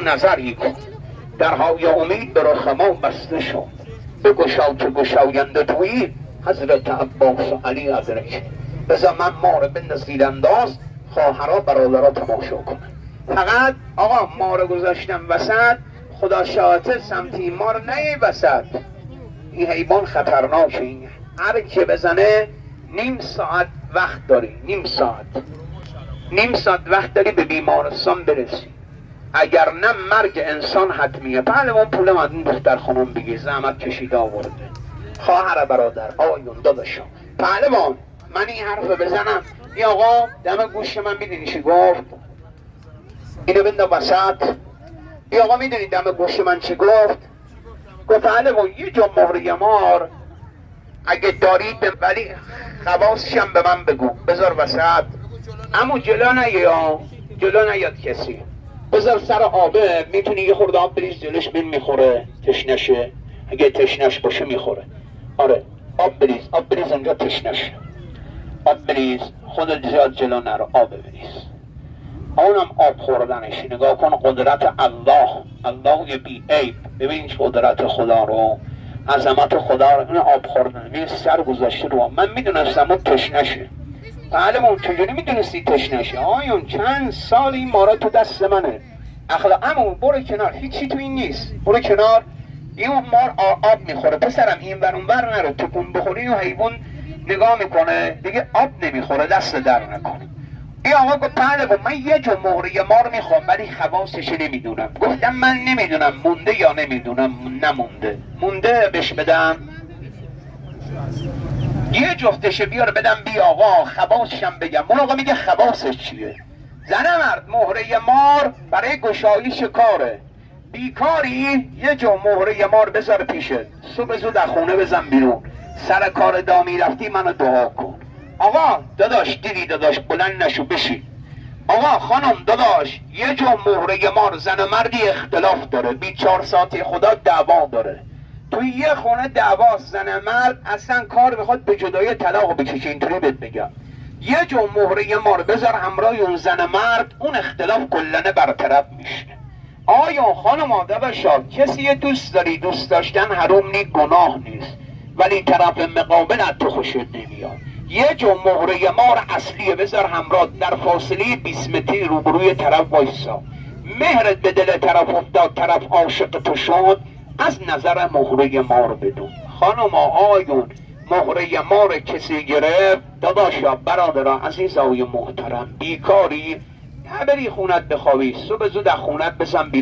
نظری کن، درهای امید به رخ ما بسته شد، بگشا که گشاینده تویی حضرت عباس و علی حضرت. بذار من ما رو بندازید انداز، خواهرها برادرها تماشا کنن. فقط آقا ما رو گذاشتم وسط، خدا شاهده سمتی ما رو نیای وسط. این حیوان خطرناکه. این هر که بزنه نیم ساعت وقت داری، نیم ساعت وقت داری به بیمارستان برسی. اگر نه مرگ انسان حتمیه. پهلوان پول من این دختر خانم بگیر، زحمت کشیده آورده. خواهر برادر آیون داداشم پهلوان، من این حرف بزنم، این آقا دم گوش من میدونی چی گفت؟ اینو بنده وسط. این آقا میدونی دم گوش من چی گفت؟ گفت پهلوان یه جا مهره مار اگه دارید ولی خواستشم به من بگو، بذار وسط. اما جلو نیاد کسی، بذار سر آبه، میتونی یه خورده آب بریز جلوش، بین میخوره تشنشه، اگه تشنش باشه میخوره. آره آب بریز اونجا تشنشه، آب بریز، خودت زیاد جلو نرو، آب بریز. اونم آب خوردنش. نگاه کن قدرت الله بی عیب. ببین قدرت خدا رو، عظمت خدا رو. این آب خوردن یه سر گذاشته رو. من میدونستم اون تشنشه. معلمون چجوری میدونستی تشنشه؟ آیون چند سال این مارا تو دست منه. عمو برو کنار، هیچی تو این نیست، برو کنار. این مار آب میخوره پسرم، این بر اون بر نرو، تکون بخوری و حیوان نگاه میکنه دیگه آب نمیخوره، دست در نکنه. این آقا گفت پهلوان من یه جو مهره مار میخوام ولی خواستش نمیدونم. گفتم من نمیدونم مونده یا نمیدونم نمونده. مونده بهش بدم، یه جفتش بیار بدم بی آقا، خواستشم بگم. اون آقا میگه خواستش چیه؟ زنه مرد مهره مار برای گشایش کاره، بیکاری یه جو مهره مار بذار پیشت، صبح زود از خونه بزن بیرون، سر کار دامی رفتی منو دعا کن. آقا داداش دیدی داداش، بلند نشو بشی. آقا خانم داداش، یه جو مهره مار زن مردی اختلاف داره، 24 ساعتی خدا دعوا داره. توی یه خونه دعواست، زن مرد اصلا کار میخواد به جدای طلاق بکشه. اینطوری بهت بگم یه جو مهره مار بذار همراه اون زن مرد، اون اختلاف کلنه برطرف میشه. آیا خانم داداشا کسی دوست داری، دوست داشتن حرام نی، گناه نیست، ولی طرف مقابل از تو خوشت نمیاد. یه جو مهره مار اصلیه بذار همراه، در فاصله 20 متری روبروی طرف وایسا. مهرت به دل طرف افتاد، طرف عاشق تو شد، از نظر مهره مار بدون. خانم آیون مهره مار کسی گرفت، داداشا برادرها عزیزای محترم، بیکاری نبری خونت بخوابی، صبح زود از خونت بزن بیرون.